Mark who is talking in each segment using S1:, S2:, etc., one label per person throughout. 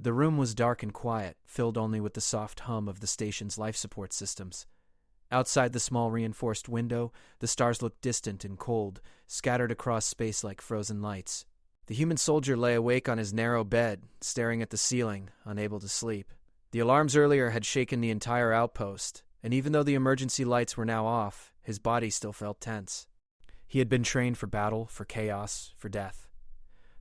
S1: The room was dark and quiet, filled only with the soft hum of the station's life support systems. Outside the small reinforced window, the stars looked distant and cold, scattered across space like frozen lights. The human soldier lay awake on his narrow bed, staring at the ceiling, unable to sleep. The alarms earlier had shaken the entire outpost, and even though the emergency lights were now off, his body still felt tense. He had been trained for battle, for chaos, for death.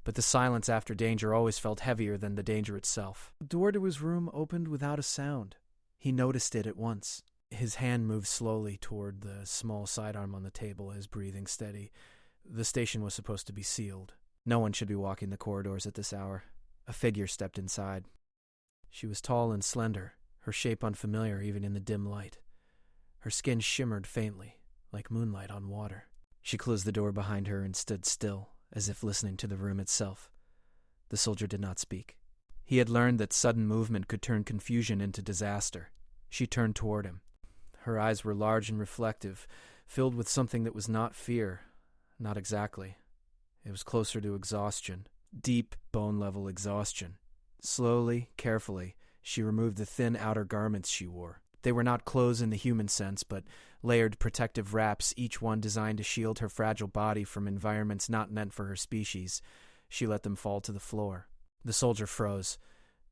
S1: But the silence after danger always felt heavier than the danger itself. The door to his room opened without a sound. He noticed it at once. His hand moved slowly toward the small sidearm on the table, his breathing steady. The station was supposed to be sealed. No one should be walking the corridors at this hour. A figure stepped inside. She was tall and slender, her shape unfamiliar even in the dim light. Her skin shimmered faintly, like moonlight on water. She closed the door behind her and stood still, as if listening to the room itself. The soldier did not speak. He had learned that sudden movement could turn confusion into disaster. She turned toward him. Her eyes were large and reflective, filled with something that was not fear. Not exactly. It was closer to exhaustion. Deep, bone-level exhaustion. Slowly, carefully, she removed the thin outer garments she wore. They were not clothes in the human sense, but layered protective wraps, each one designed to shield her fragile body from environments not meant for her species. She let them fall to the floor. The soldier froze.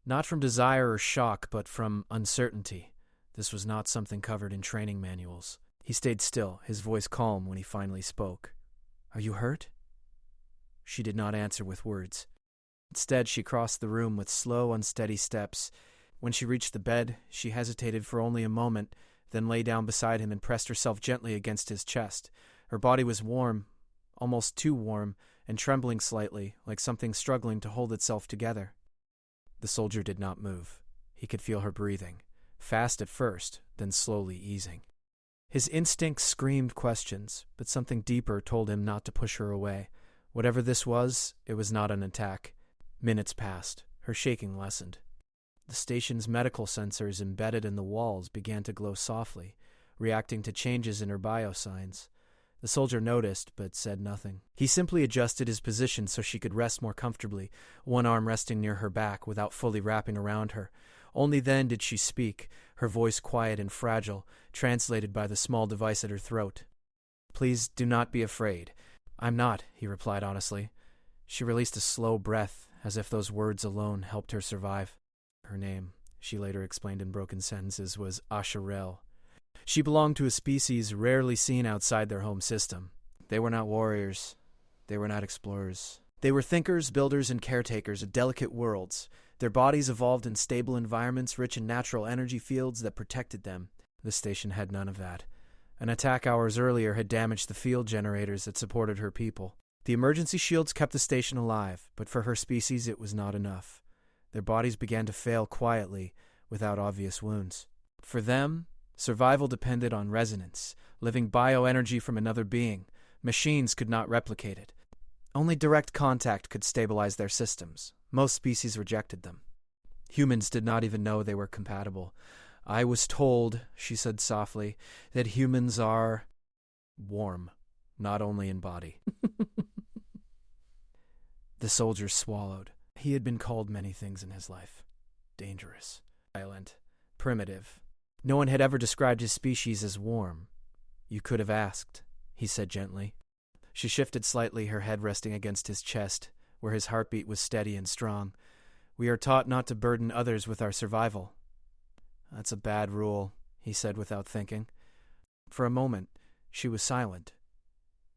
S1: Not from desire or shock, but from uncertainty. This was not something covered in training manuals. He stayed still, his voice calm when he finally spoke. "Are you hurt?" She did not answer with words. Instead, she crossed the room with slow, unsteady steps. When she reached the bed, she hesitated for only a moment, then lay down beside him and pressed herself gently against his chest. Her body was warm, almost too warm, and trembling slightly, like something struggling to hold itself together. The soldier did not move. He could feel her breathing. Fast at first, then slowly easing. His instincts screamed questions, but something deeper told him not to push her away. Whatever this was, it was not an attack. Minutes passed. Her shaking lessened. The station's medical sensors embedded in the walls began to glow softly, reacting to changes in her biosigns. The soldier noticed, but said nothing. He simply adjusted his position so she could rest more comfortably, one arm resting near her back without fully wrapping around her. Only then did she speak, her voice quiet and fragile, translated by the small device at her throat. "Please do not be afraid." "I'm not," he replied honestly. She released a slow breath, as if those words alone helped her survive. Her name, she later explained in broken sentences, was Asharel. She belonged to a species rarely seen outside their home system. They were not warriors. They were not explorers. They were thinkers, builders, and caretakers of delicate worlds. Their bodies evolved in stable environments rich in natural energy fields that protected them. The station had none of that. An attack hours earlier had damaged the field generators that supported her people. The emergency shields kept the station alive, but for her species it was not enough. Their bodies began to fail quietly, without obvious wounds. For them, survival depended on resonance, living bioenergy from another being. Machines could not replicate it. Only direct contact could stabilize their systems. Most species rejected them. Humans did not even know they were compatible. "I was told," she said softly, "that humans are warm, not only in body." The soldier swallowed. He had been called many things in his life. Dangerous, violent, primitive. No one had ever described his species as warm. "You could have asked," he said gently. She shifted slightly, her head resting against his chest, where his heartbeat was steady and strong. "We are taught not to burden others with our survival." "That's a bad rule," he said without thinking. For a moment, she was silent.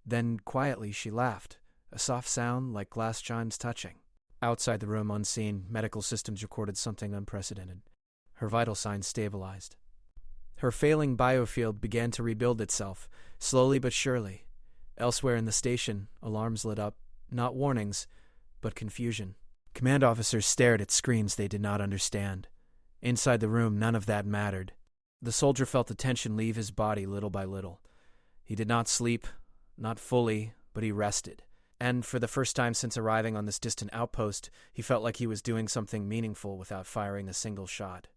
S1: Then, quietly, she laughed, a soft sound like glass chimes touching. Outside the room, unseen, medical systems recorded something unprecedented. Her vital signs stabilized. Her failing biofield began to rebuild itself, slowly but surely. Elsewhere in the station, alarms lit up, not warnings, but confusion. Command officers stared at screens they did not understand. Inside the room, none of that mattered. The soldier felt the tension leave his body little by little. He did not sleep, not fully, but he rested. And for the first time since arriving on this distant outpost, he felt like he was doing something meaningful without firing a single shot.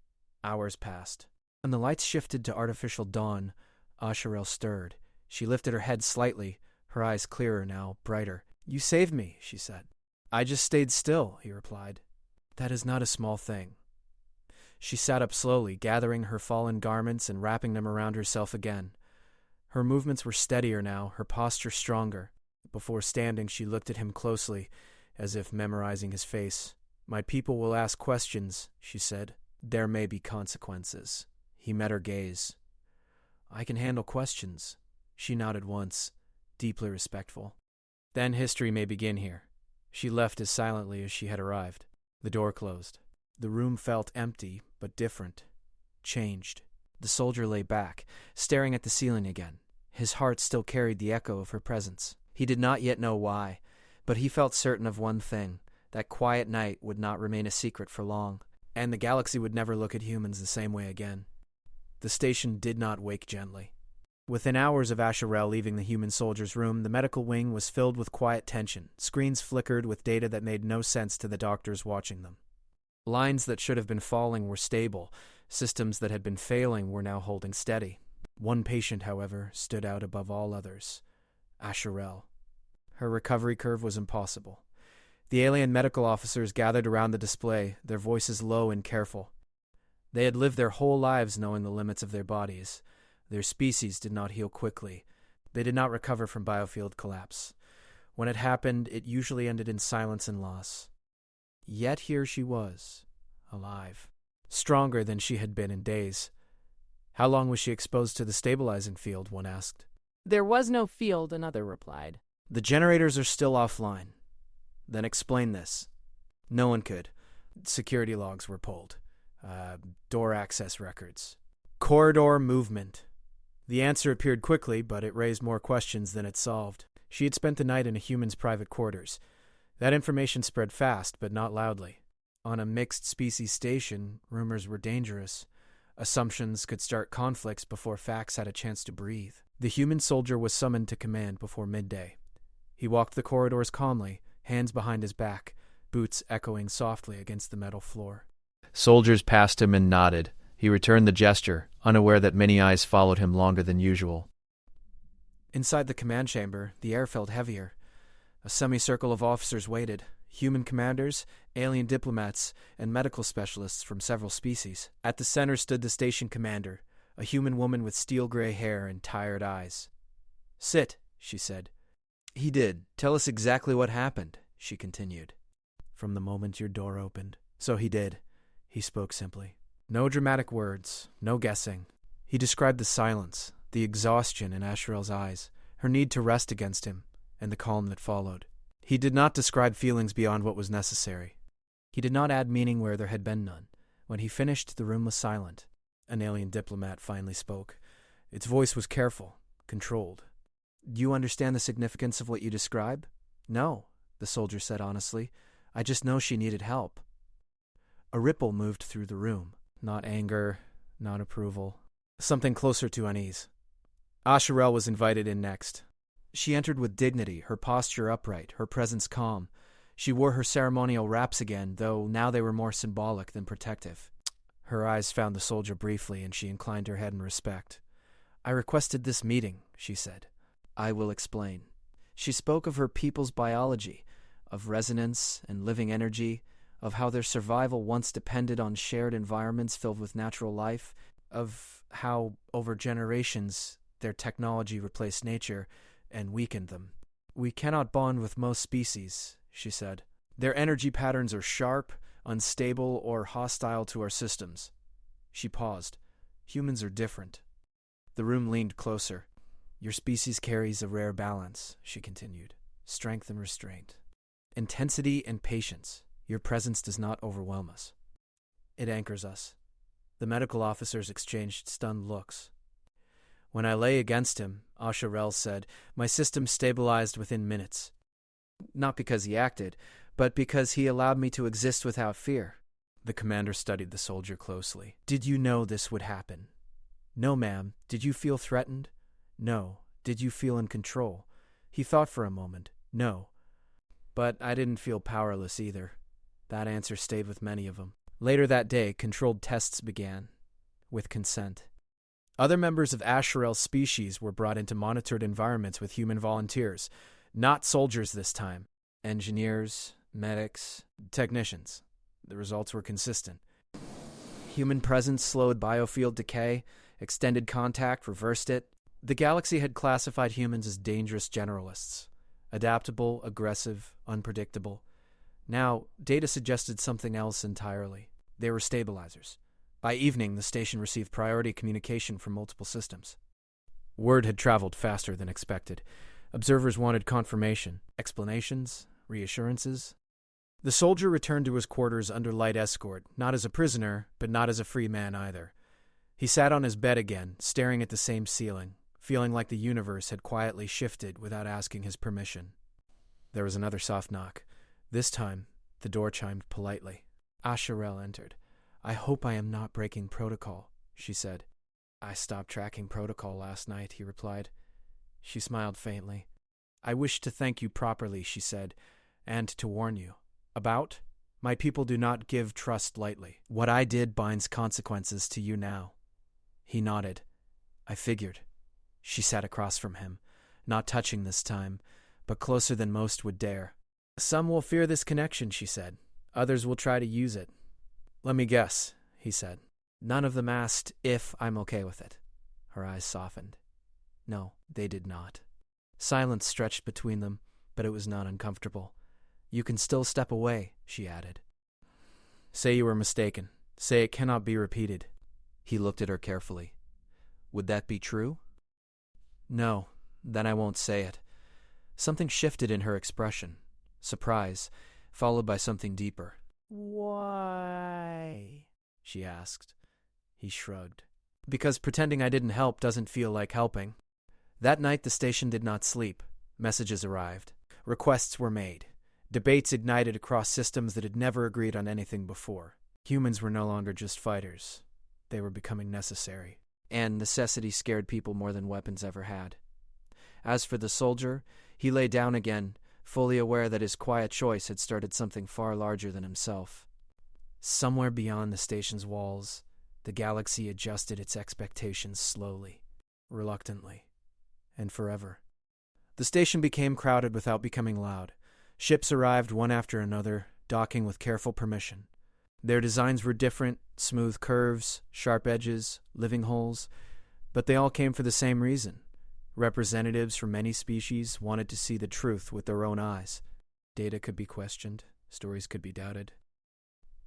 S1: Hours passed. When the lights shifted to artificial dawn, Asharel stirred. She lifted her head slightly, her eyes clearer now, brighter. "You saved me," she said. "I just stayed still," he replied. That is not a small thing. She sat up slowly, gathering her fallen garments and wrapping them around herself again. Her movements were steadier now, her posture stronger. Before standing, she looked at him closely, as if memorizing his face. "My people will ask questions," she said. "There may be consequences." He met her gaze. "I can handle questions." She nodded once, deeply respectful. "Then history may begin here." She left as silently as she had arrived. The door closed. The room felt empty, but different. Changed. The soldier lay back, staring at the ceiling again. His heart still carried the echo of her presence. He did not yet know why, but he felt certain of one thing: that quiet night would not remain a secret for long, and the galaxy would never look at humans the same way again. The station did not wake gently. Within hours of Asherel leaving the human soldier's room, the medical wing was filled with quiet tension. Screens flickered with data that made no sense to the doctors watching them. Lines that should have been falling were stable. Systems that had been failing were now holding steady. One patient, however, stood out above all others: Asherel. Her recovery curve was impossible. The alien medical officers gathered around the display, their voices low and careful. They had lived their whole lives knowing the limits of their bodies. Their species did not heal quickly. They did not recover from biofield collapse. When it happened, it usually ended in silence and loss. Yet here she was, alive, stronger than she had been in days. How long was she exposed to the stabilizing field, one asked.
S2: "There was no field," another replied.
S1: "The generators are still offline." "Then explain this." No one could. Security logs were pulled. Door access records. Corridor movement. The answer appeared quickly, but it raised more questions than it solved. She had spent the night in a human's private quarters. That information spread fast, but not loudly. On a mixed-species station, rumors were dangerous. Assumptions could start conflicts before facts had a chance to breathe. The human soldier was summoned to command before midday. He walked the corridors calmly, hands behind his back, boots echoing softly against the metal floor. Soldiers passed him and nodded. He returned the gesture, unaware that many eyes followed him longer than usual. Inside the command chamber, the air felt heavier. A semicircle of officers waited: human commanders, alien diplomats, and medical specialists from several species. At the center stood the station commander, a human woman with steel-gray hair and tired eyes. "Sit," she said. "He did. Tell us exactly what happened," she continued. "From the moment your door opened." "So he did," he spoke simply. No dramatic words, no guessing. He described the silence, the exhaustion in Asherel's eyes, her need to rest against him, and the calm that followed. He did not describe feelings beyond what was necessary. He did not add meaning where there had been none. When he finished, the room was silent. An alien diplomat finally spoke. Its voice was careful, controlled. "Do you understand the significance of what you describe?" "No," the soldier said honestly. "I just know she needed help." A ripple moved through the room. Not anger, not approval. Something closer to unease. Asherel was invited in next. She entered with dignity, her posture upright, her presence calm. She wore her ceremonial wraps again, though now they were more symbolic than protective. Her eyes found the soldier briefly, and she inclined her head in respect. "I requested this meeting," she said. "I will explain." She spoke of her people's biology, of resonance and living energy, of how their survival once depended on shared environments filled with natural life, of how, over generations, their technology replaced nature and weakened them. "We cannot bond with most species," she said. "Their energy patterns are sharp, unstable, or hostile to our systems." She paused. "Humans are different." The room leaned closer. "Your species carries a rare balance," she continued. "Strength and restraint. Intensity and patience. Your presence does not overwhelm us. It anchors us." The medical officers exchanged stunned looks. "When I lay against him," Asherel said, "my system stabilized within minutes. Not because he acted, but because he allowed me to exist without fear." The commander studied the soldier closely. "Did you know this would happen?" "No, ma'am." "Did you feel threatened?" "No." "Did you feel in control?" He thought for a moment. "No." "But I didn't feel powerless either." That answer stayed with many of them. Later that day, controlled tests began, with consent. Other members of Asherel's species were brought into monitored environments with human volunteers. Not soldiers this time. Engineers, medics, technicians. The results were consistent. Human presence slowed biofield decay, extended contact reversed it. The galaxy had classified humans as dangerous generalists. Adaptable, aggressive, unpredictable. Now, data suggested something else entirely. They were stabilizers. By evening, the station received priority communication from multiple systems. Word had traveled faster than expected. Observers wanted confirmation, explanations, reassurances. The soldier returned to his quarters under light escort, not as a prisoner, but not as a free man either. He sat on his bed again, staring at the same ceiling, feeling like the universe had quietly shifted without asking his permission. There was another soft knock. This time, the door chimed politely. Asharel entered. "I hope I am not breaking protocol," she said. "I stopped tracking protocol last night," he replied. She smiled faintly. "I wish to thank you properly," she said, "and to warn you. About? My people do not give trust lightly. What I did binds consequences to you now." He nodded. "I figured." She sat across from him, not touching this time, but closer than most would dare. "Some will fear this connection," she said. "Others will try to use it." "Let me guess," he said. None of them asked if I'm okay with it. Her eyes softened. No, they did not. Silence stretched between them, but it was not uncomfortable. "You can still step away," she added. "Say you were mistaken. Say it cannot be repeated." He looked at her carefully. "Would that be true?" "No, then I won't say it." Something shifted in her expression. Surprise, followed by something deeper. "Why?" she asked. He shrugged. "Because pretending I didn't help doesn't feel like helping." That night the station did not sleep. Messages arrived. Requests were made. Debates ignited across systems that had never agreed on anything before. Humans were no longer just fighters. They were becoming necessary. And necessity scared people more than weapons ever had. As for the soldier, he lay down again, fully aware that his quiet choice had started something far larger than himself. Somewhere beyond the station's walls, the galaxy adjusted its expectations slowly, reluctantly, and forever. The station became crowded without becoming loud. Ships arrived one after another, docking with careful permission. Their designs were different, smooth curves, sharp edges, living holes, but they all came for the same reason. Representatives from many species wanted to see the truth with their own eyes. Data could be questioned, stories could be doubted.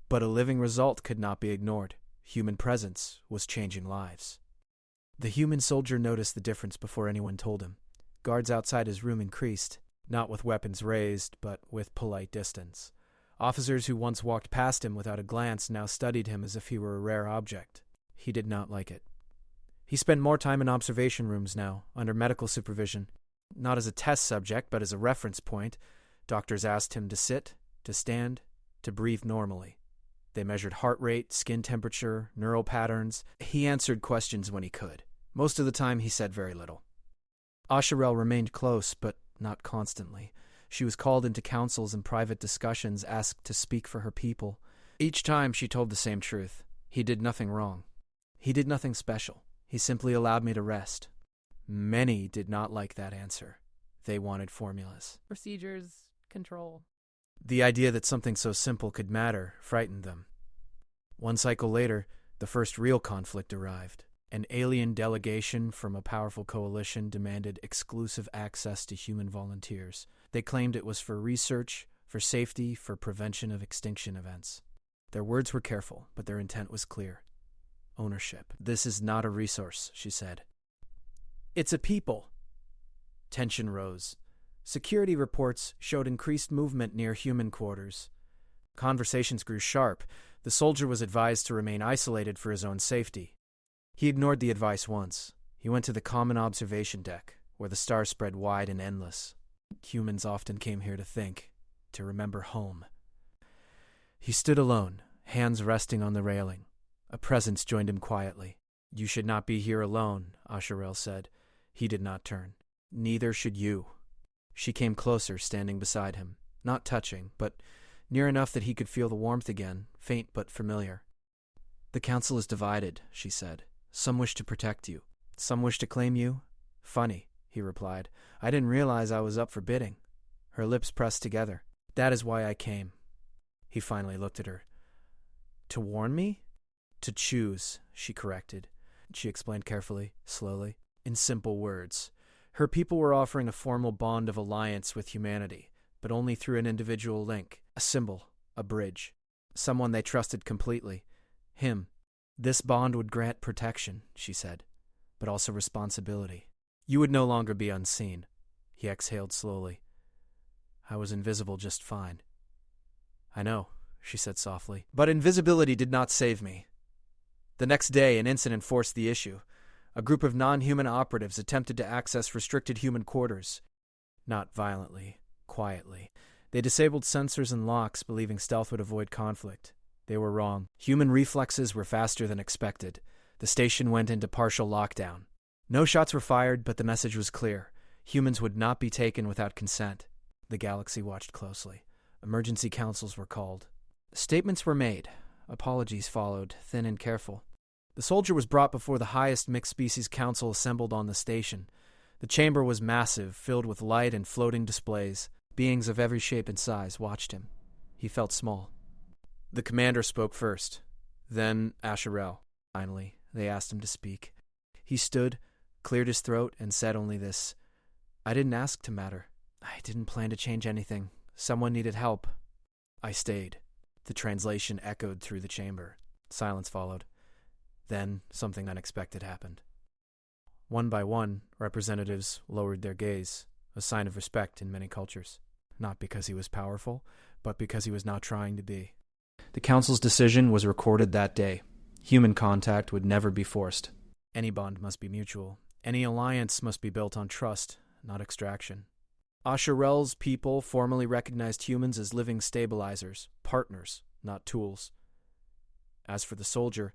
S1: But a living result could not be ignored. Human presence was changing lives. The human soldier noticed the difference before anyone told him. Guards outside his room increased, not with weapons raised, but with polite distance. Officers who once walked past him without a glance now studied him as if he were a rare object. He did not like it. He spent more time in observation rooms now, under medical supervision. Not as a test subject, but as a reference point. Doctors asked him to sit, to stand, to breathe normally. They measured heart rate, skin temperature, neural patterns. He answered questions when he could. Most of the time, he said very little. Asharel remained close, but not constantly. She was called into councils and private discussions, asked to speak for her people. Each time, she told the same truth. He did nothing wrong. He did nothing special. He simply allowed me to rest. Many did not like that answer. They wanted formulas.
S2: Procedures, control.
S1: The idea that something so simple could matter frightened them. One cycle later, the first real conflict arrived. An alien delegation from a powerful coalition demanded exclusive access to human volunteers. They claimed it was for research, for safety, for prevention of extinction events. Their words were careful, but their intent was clear. Ownership. "This is not a resource," she said. "It's a people." Tension rose. Security reports showed increased movement near human quarters. Conversations grew sharp. The soldier was advised to remain isolated for his own safety. He ignored the advice once. He went to the common observation deck, where the stars spread wide and endless. Humans often came here to think, to remember home. He stood alone, hands resting on the railing. A presence joined him quietly. "You should not be here alone," Asharel said. He did not turn. "Neither should you." She came closer, standing beside him, not touching, but near enough that he could feel the warmth again, faint but familiar. "The council is divided," she said. "Some wish to protect you. Some wish to claim you." "Funny," he replied. "I didn't realize I was up for bidding." Her lips pressed together. "That is why I came." He finally looked at her. To warn me? To choose, she corrected. She explained carefully, slowly, in simple words. Her people were offering a formal bond of alliance with humanity, but only through an individual link, a symbol, a bridge. Someone they trusted completely. Him. This bond would grant protection, she said, but also responsibility. You would no longer be unseen. He exhaled slowly. I was invisible just fine. I know, she said softly, but invisibility did not save me. The next day, an incident forced the issue. A group of non-human operatives attempted to access restricted human quarters. Not violently, quietly. They disabled sensors and locks, believing stealth would avoid conflict. They were wrong. Human reflexes were faster than expected. The station went into partial lockdown. No shots were fired, but the message was clear. Humans would not be taken without consent. The galaxy watched closely. Emergency councils were called. Statements were made. Apologies followed, thin and careful. The soldier was brought before the highest mixed-species council assembled on the station. The chamber was massive, filled with light and floating displays. Beings of every shape and size watched him. He felt small. The commander spoke first. Then Asherel. Finally, they asked him to speak. He stood, cleared his throat, and said only this. I didn't ask to matter. I didn't plan to change anything. Someone needed help. I stayed. The translation echoed through the chamber. Silence followed. Then something unexpected happened. One by one, representatives lowered their gaze, a sign of respect in many cultures. Not because he was powerful, but because he was not trying to be. The council's decision was recorded that day. Human contact would never be forced. Any bond must be mutual. Any alliance must be built on trust, not extraction. Asherel's people formally recognized humans as living stabilizers, partners, not tools. As for the soldier,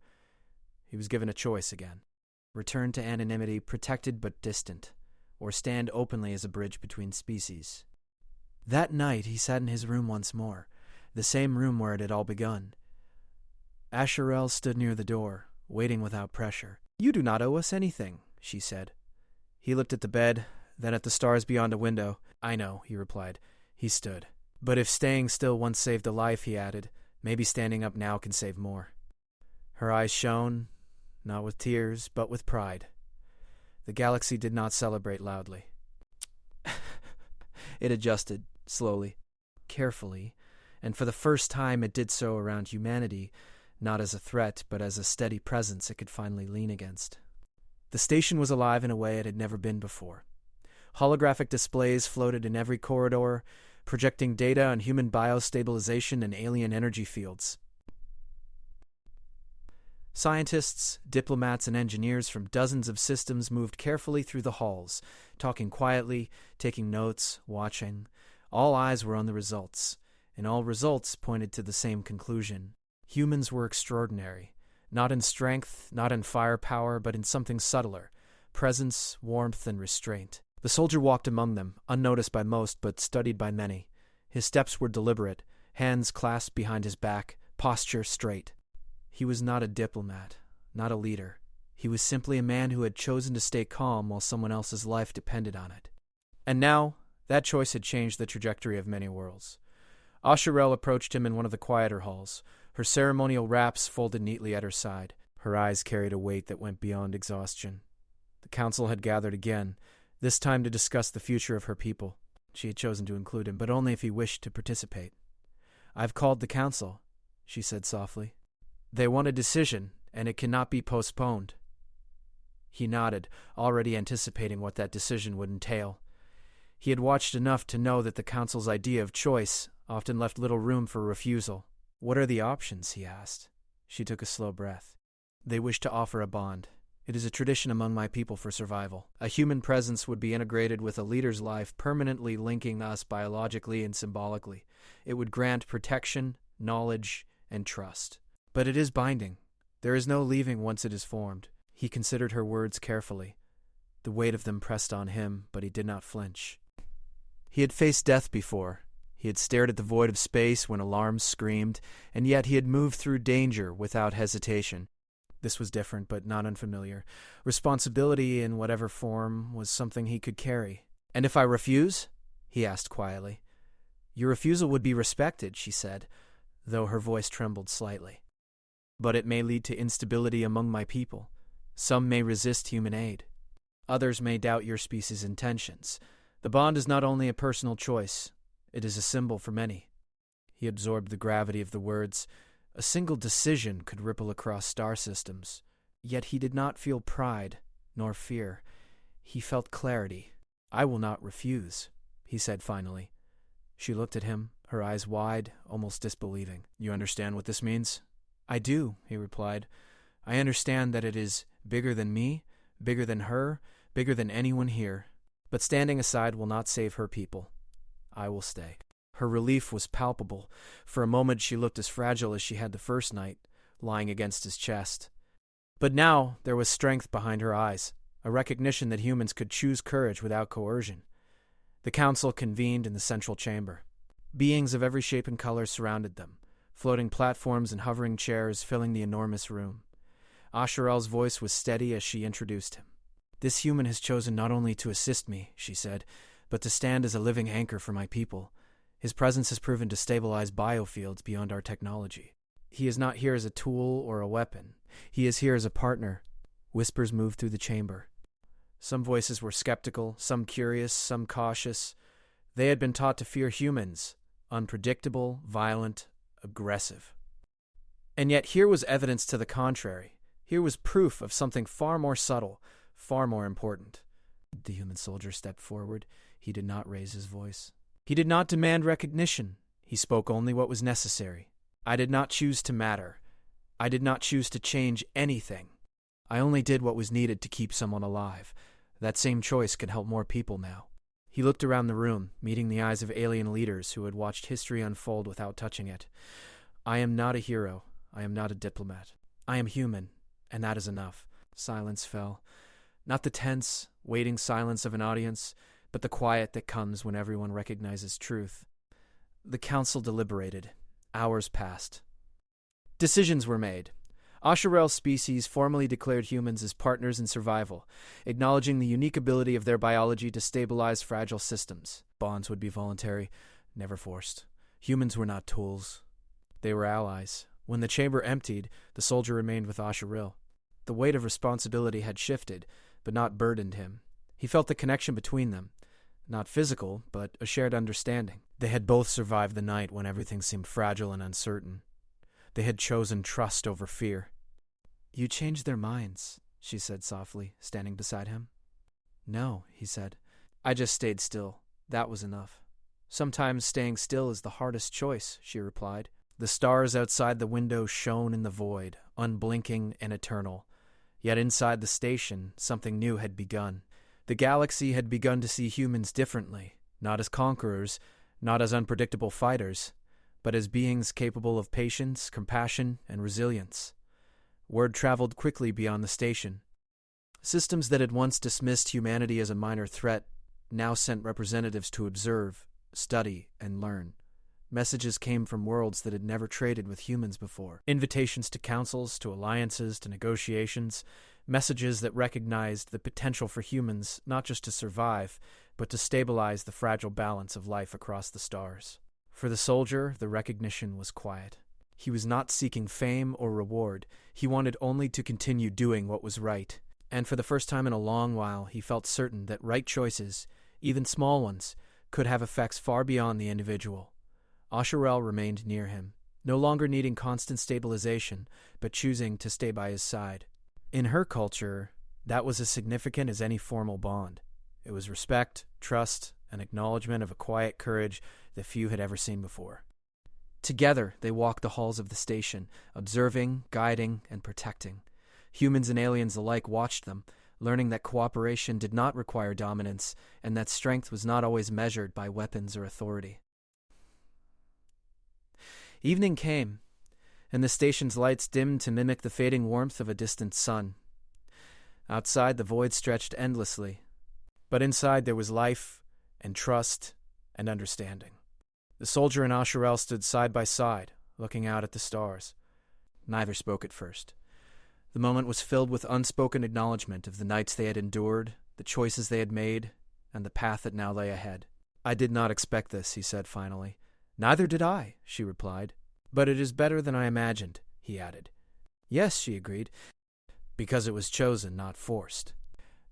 S1: he was given a choice again. Return to anonymity, protected but distant, or stand openly as a bridge between species. That night he sat in his room once more, the same room where it had all begun. Asherel stood near the door, waiting without pressure. You do not owe us anything, she said. He looked at the bed, then at the stars beyond a window. I know, he replied. He stood. But if staying still once saved a life, he added, maybe standing up now can save more. Her eyes shone, not with tears, but with pride. The galaxy did not celebrate loudly. It adjusted, slowly, carefully, and for the first time it did so around humanity, not as a threat, but as a steady presence it could finally lean against. The station was alive in a way it had never been before. Holographic displays floated in every corridor, projecting data on human biostabilization and alien energy fields. Scientists, diplomats, and engineers from dozens of systems moved carefully through the halls, talking quietly, taking notes, watching. All eyes were on the results, and all results pointed to the same conclusion. Humans were extraordinary, not in strength, not in firepower, but in something subtler, presence, warmth, and restraint. The soldier walked among them, unnoticed by most, but studied by many. His steps were deliberate, hands clasped behind his back, posture straight. He was not a diplomat, not a leader. He was simply a man who had chosen to stay calm while someone else's life depended on it. And now, that choice had changed the trajectory of many worlds. Asherel approached him in one of the quieter halls, her ceremonial wraps folded neatly at her side. Her eyes carried a weight that went beyond exhaustion. The council had gathered again, this time to discuss the future of her people. She had chosen to include him, but only if he wished to participate. I've called the council, she said softly. They want a decision, and it cannot be postponed. He nodded, already anticipating what that decision would entail. He had watched enough to know that the council's idea of choice often left little room for refusal. What are the options? He asked. She took a slow breath. They wish to offer a bond. It is a tradition among my people for survival. A human presence would be integrated with a leader's life, permanently linking us biologically and symbolically. It would grant protection, knowledge, and trust. But it is binding. There is no leaving once it is formed. He considered her words carefully. The weight of them pressed on him, but he did not flinch. He had faced death before. He had stared at the void of space when alarms screamed, and yet he had moved through danger without hesitation. This was different, but not unfamiliar. Responsibility, in whatever form, was something he could carry. And if I refuse? He asked quietly. Your refusal would be respected, she said, though her voice trembled slightly. But it may lead to instability among my people. Some may resist human aid. Others may doubt your species' intentions. The bond is not only a personal choice, it is a symbol for many." He absorbed the gravity of the words. A single decision could ripple across star systems. Yet he did not feel pride, nor fear. He felt clarity. "I will not refuse," he said finally. She looked at him, her eyes wide, almost disbelieving. "You understand what this means?" "I do," he replied. "I understand that it is bigger than me, bigger than her, bigger than anyone here. But standing aside will not save her people. I will stay." Her relief was palpable. For a moment she looked as fragile as she had the first night, lying against his chest. But now there was strength behind her eyes, a recognition that humans could choose courage without coercion. The council convened in the central chamber. Beings of every shape and color surrounded them, floating platforms and hovering chairs filling the enormous room. Asherel's voice was steady as she introduced him. "This human has chosen not only to assist me," she said, "but to stand as a living anchor for my people. His presence has proven to stabilize biofields beyond our technology. He is not here as a tool or a weapon. He is here as a partner." Whispers moved through the chamber. Some voices were skeptical, some curious, some cautious. They had been taught to fear humans, unpredictable, violent, aggressive. And yet here was evidence to the contrary. Here was proof of something far more subtle, far more important. The human soldier stepped forward. He did not raise his voice. He did not demand recognition. He spoke only what was necessary. "I did not choose to matter. I did not choose to change anything. I only did what was needed to keep someone alive. That same choice could help more people now." He looked around the room, meeting the eyes of alien leaders who had watched history unfold without touching it. "I am not a hero. I am not a diplomat. I am human, and that is enough." Silence fell. Not the tense, waiting silence of an audience, but the quiet that comes when everyone recognizes truth. The council deliberated. Hours passed. Decisions were made. Asherel's species formally declared humans as partners in survival, acknowledging the unique ability of their biology to stabilize fragile systems. Bonds would be voluntary, never forced. Humans were not tools. They were allies. When the chamber emptied, the soldier remained with Asherel. The weight of responsibility had shifted, but not burdened him. He felt the connection between them. Not physical, but a shared understanding. They had both survived the night when everything seemed fragile and uncertain. They had chosen trust over fear. "You changed their minds," she said softly, standing beside him. "No," he said. "I just stayed still. That was enough." "Sometimes staying still is the hardest choice," she replied. The stars outside the window shone in the void, unblinking and eternal. Yet inside the station, something new had begun. The galaxy had begun to see humans differently, not as conquerors, not as unpredictable fighters, but as beings capable of patience, compassion, and resilience. Word traveled quickly beyond the station. Systems that had once dismissed humanity as a minor threat now sent representatives to observe, study, and learn. Messages came from worlds that had never traded with humans before. Invitations to councils, to alliances, to negotiations. Messages that recognized the potential for humans not just to survive, but to stabilize the fragile balance of life across the stars. For the soldier, the recognition was quiet. He was not seeking fame or reward. He wanted only to continue doing what was right. And for the first time in a long while, he felt certain that right choices, even small ones, could have effects far beyond the individual. Asherel remained near him, no longer needing constant stabilization, but choosing to stay by his side. In her culture, that was as significant as any formal bond. It was respect, trust, and acknowledgement of a quiet courage that few had ever seen before. Together, they walked the halls of the station, observing, guiding, and protecting. Humans and aliens alike watched them, learning that cooperation did not require dominance, and that strength was not always measured by weapons or authority. Evening came, and the station's lights dimmed to mimic the fading warmth of a distant sun. Outside, the void stretched endlessly, but inside there was life and trust and understanding. The soldier and Asherel stood side by side, looking out at the stars. Neither spoke at first. The moment was filled with unspoken acknowledgement of the nights they had endured, the choices they had made, and the path that now lay ahead. "I did not expect this," he said finally. "Neither did I," she replied. "But it is better than I imagined," he added. Yes, she agreed, because it was chosen, not forced.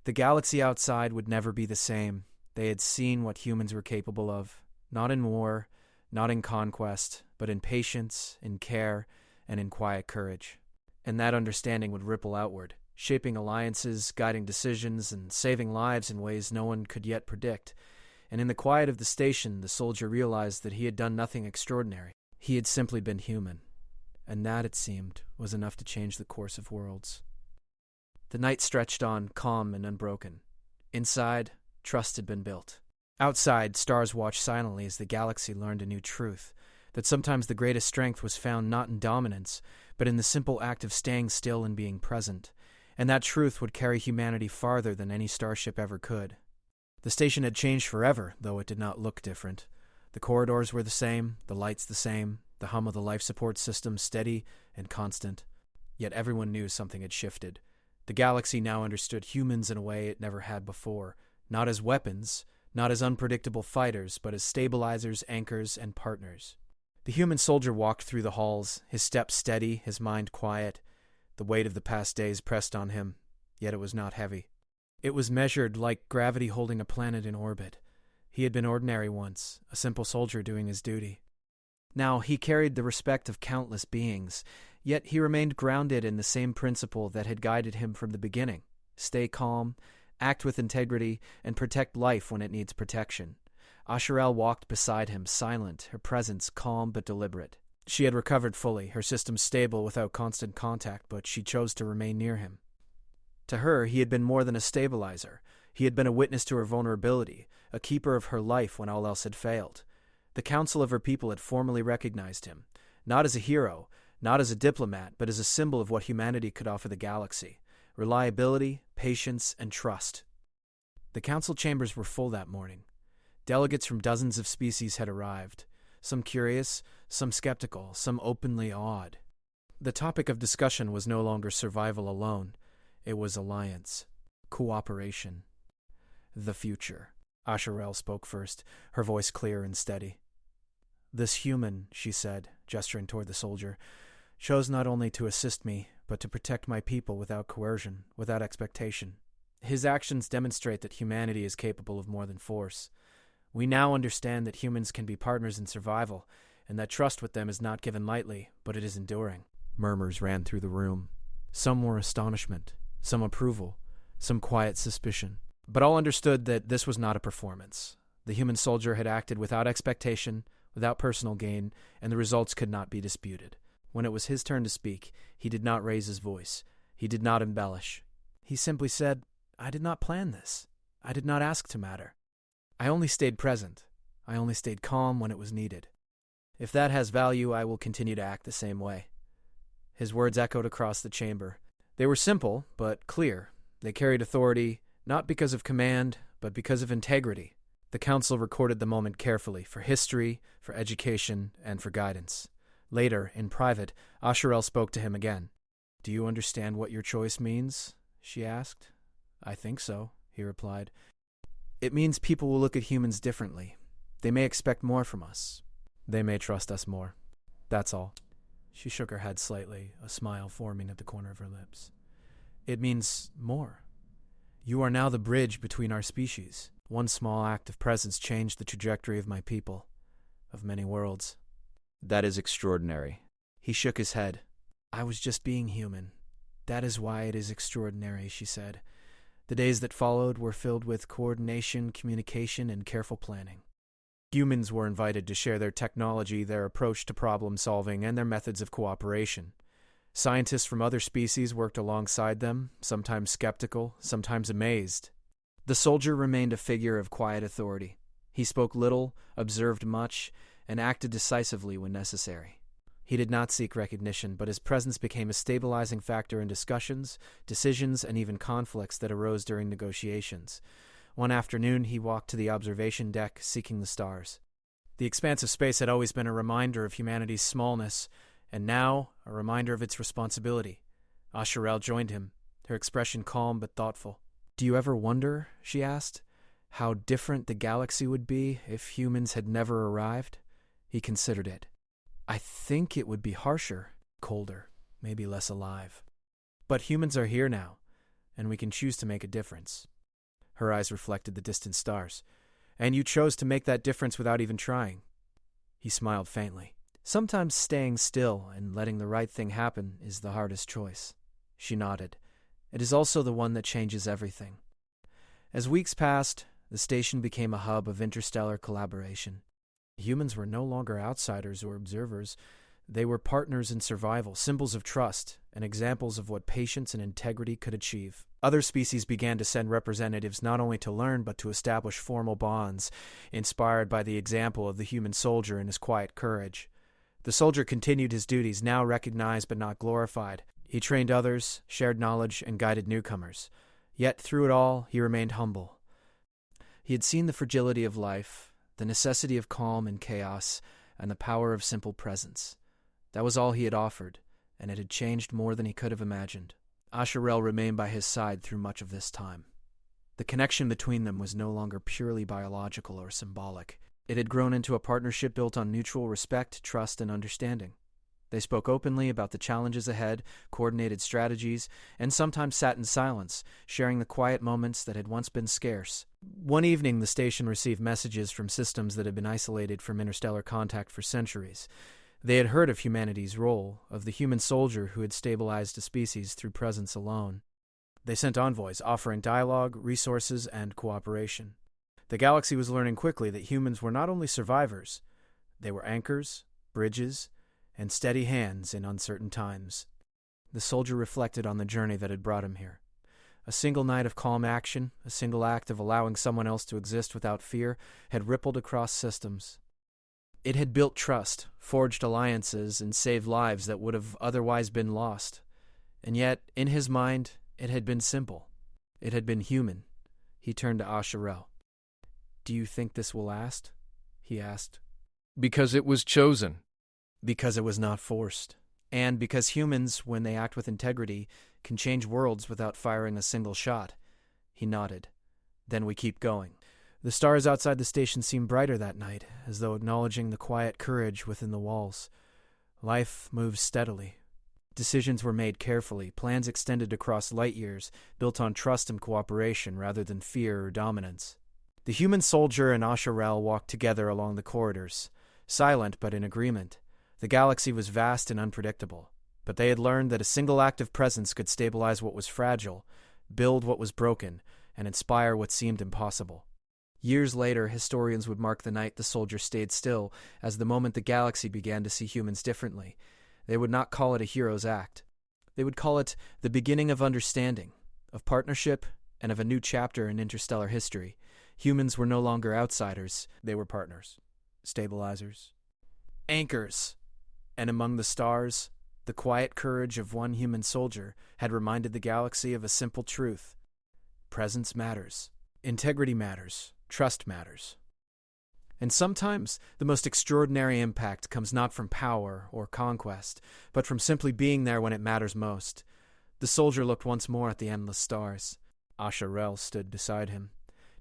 S1: The galaxy outside would never be the same. They had seen what humans were capable of, not in war, not in conquest, but in patience, in care, and in quiet courage. And that understanding would ripple outward, shaping alliances, guiding decisions, and saving lives in ways no one could yet predict. And in the quiet of the station, the soldier realized that he had done nothing extraordinary. He had simply been human. And that, it seemed, was enough to change the course of worlds. The night stretched on, calm and unbroken. Inside, trust had been built. Outside, stars watched silently as the galaxy learned a new truth, that sometimes the greatest strength was found not in dominance, but in the simple act of staying still and being present, and that truth would carry humanity farther than any starship ever could. The station had changed forever, though it did not look different. The corridors were the same, the lights the same, the hum of the life support system steady and constant. Yet everyone knew something had shifted. The galaxy now understood humans in a way it never had before, not as weapons, not as unpredictable fighters, but as stabilizers, anchors, and partners. The human soldier walked through the halls, his steps steady, his mind quiet. The weight of the past days pressed on him, yet it was not heavy. It was measured like gravity holding a planet in orbit. He had been ordinary once, a simple soldier doing his duty. Now he carried the respect of countless beings, yet he remained grounded in the same principle that had guided him from the beginning. Stay calm, act with integrity, and protect life when it needs protection. Asherelle walked beside him, silent, her presence calm but deliberate. She had recovered fully, her system stable without constant contact, but she chose to remain near him. To her, he had been more than a stabilizer. He had been a witness to her vulnerability, a keeper of her life when all else had failed. The council of her people had formally recognized him, not as a hero, not as a diplomat, but as a symbol of what humanity could offer the galaxy: reliability, patience, and trust. The council chambers were full that morning. Delegates from dozens of species had arrived, some curious, some skeptical, some openly awed. The topic of discussion was no longer survival alone. It was alliance, cooperation, the future. Asherelle spoke first, her voice clear and steady. This human, she said, gesturing toward the soldier, chose not only to assist me, but to protect my people without coercion, without expectation. His actions demonstrate that humanity is capable of more than force. We now understand that humans can be partners in survival, and that trust with them is not given lightly, but it is enduring. Murmurs ran through the room. Some were astonishment, some approval, some quiet suspicion. But all understood that this was not a performance. The human soldier had acted without expectation, without personal gain, and the results could not be disputed. When it was his turn to speak, he did not raise his voice. He did not embellish. He simply said, "I did not plan this. I did not ask to matter. I only stayed present. I only stayed calm when it was needed. If that has value, I will continue to act the same way." His words echoed across the chamber. They were simple, but clear. They carried authority, not because of command, but because of integrity. The council recorded the moment carefully, for history, for education, and for guidance. Later, in private, Asherelle spoke to him again. "Do you understand what your choice means?" she asked. "I think so," he replied. "It means people will look at humans differently. They may expect more from us. They may trust us more. That's all." She shook her head slightly, a smile forming at the corner of her lips. "It means more. You are now the bridge between our species. One small act of presence changed the trajectory of my people, of many worlds." "That is extraordinary." He shook his head. "I was just being human. That is why it is extraordinary," she said. The days that followed were filled with coordination, communication, and careful planning. Humans were invited to share their technology, their approach to problem solving, and their methods of cooperation. Scientists from other species worked alongside them, sometimes skeptical, sometimes amazed. The soldier remained a figure of quiet authority. He spoke little, observed much, and acted decisively when necessary. He did not seek recognition, but his presence became a stabilizing factor in discussions, decisions, and even conflicts that arose during negotiations. One afternoon, he walked to the observation deck, seeking the stars. The expanse of space had always been a reminder of humanity's smallness, and now a reminder of its responsibility. Asherelle joined him, her expression calm but thoughtful. "Do you ever wonder," she asked, "how different the galaxy would be if humans had never arrived?" He considered it. "I think it would be harsher, colder, maybe less alive. But humans are here now, and we can choose to make a difference. Her eyes reflected the distant stars. And you chose to make that difference without even trying. He smiled faintly. Sometimes staying still and letting the right thing happen is the hardest choice. She nodded. It is also the one that changes everything. As weeks passed, the station became a hub of interstellar collaboration. Humans were no longer outsiders or observers. They were partners in survival, symbols of trust, and examples of what patience and integrity could achieve. Other species began to send representatives not only to learn but to establish formal bonds, inspired by the example of the human soldier and his quiet courage. The soldier continued his duties, now recognized but not glorified. He trained others, shared knowledge, and guided newcomers. Yet through it all, he remained humble. He had seen the fragility of life, the necessity of calm in chaos, and the power of simple presence. That was all he had offered, and it had changed more than he could have imagined. Asharel remained by his side through much of this time. The connection between them was no longer purely biological or symbolic. It had grown into a partnership built on mutual respect, trust, and understanding. They spoke openly about the challenges ahead, coordinated strategies, and sometimes sat in silence, sharing the quiet moments that had once been scarce. One evening, the station received messages from systems that had been isolated from interstellar contact for centuries. They had heard of humanity's role, of the human soldier who had stabilized a species through presence alone. They sent envoys offering dialogue, resources, and cooperation. The galaxy was learning quickly that humans were not only survivors, they were anchors, bridges, and steady hands in uncertain times. The soldier reflected on the journey that had brought him here. A single night of calm action, a single act of allowing someone else to exist without fear, had rippled across systems. It had built trust, forged alliances, and saved lives that would have otherwise been lost. And yet, in his mind, it had been simple. It had been human. He turned to Asharel. "Do you think this will last?" he asked.
S3: "Because it was chosen."
S1: "Because it was not forced. And because humans, when they act with integrity, can change worlds without firing a single shot." He nodded. "Then we keep going." The stars outside the station seemed brighter that night, as though acknowledging the quiet courage within the walls. Life moved steadily. Decisions were made carefully, plans extended across light years, built on trust and cooperation rather than fear or dominance. The human soldier and Asharel walked together along the corridors, silent but in agreement. The galaxy was vast and unpredictable, but they had learned that a single act of presence could stabilize what was fragile, build what was broken, and inspire what seemed impossible. Years later, historians would mark the night the soldier stayed still as the moment the galaxy began to see humans differently. They would not call it a hero's act. They would call it the beginning of understanding, of partnership, and of a new chapter in interstellar history. Humans were no longer outsiders. They were partners, stabilizers, anchors. And among the stars, the quiet courage of one human soldier had reminded the galaxy of a simple truth. Presence matters. Integrity matters. Trust matters. And sometimes the most extraordinary impact comes not from power or conquest, but from simply being there when it matters most. The soldier looked once more at the endless stars. Asharel stood beside him.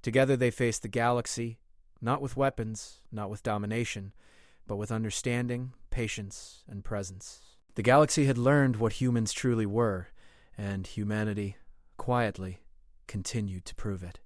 S1: Together they faced the galaxy, not with weapons, not with domination, but with understanding, patience, and presence. The galaxy had learned what humans truly were, and humanity, quietly, continued to prove it.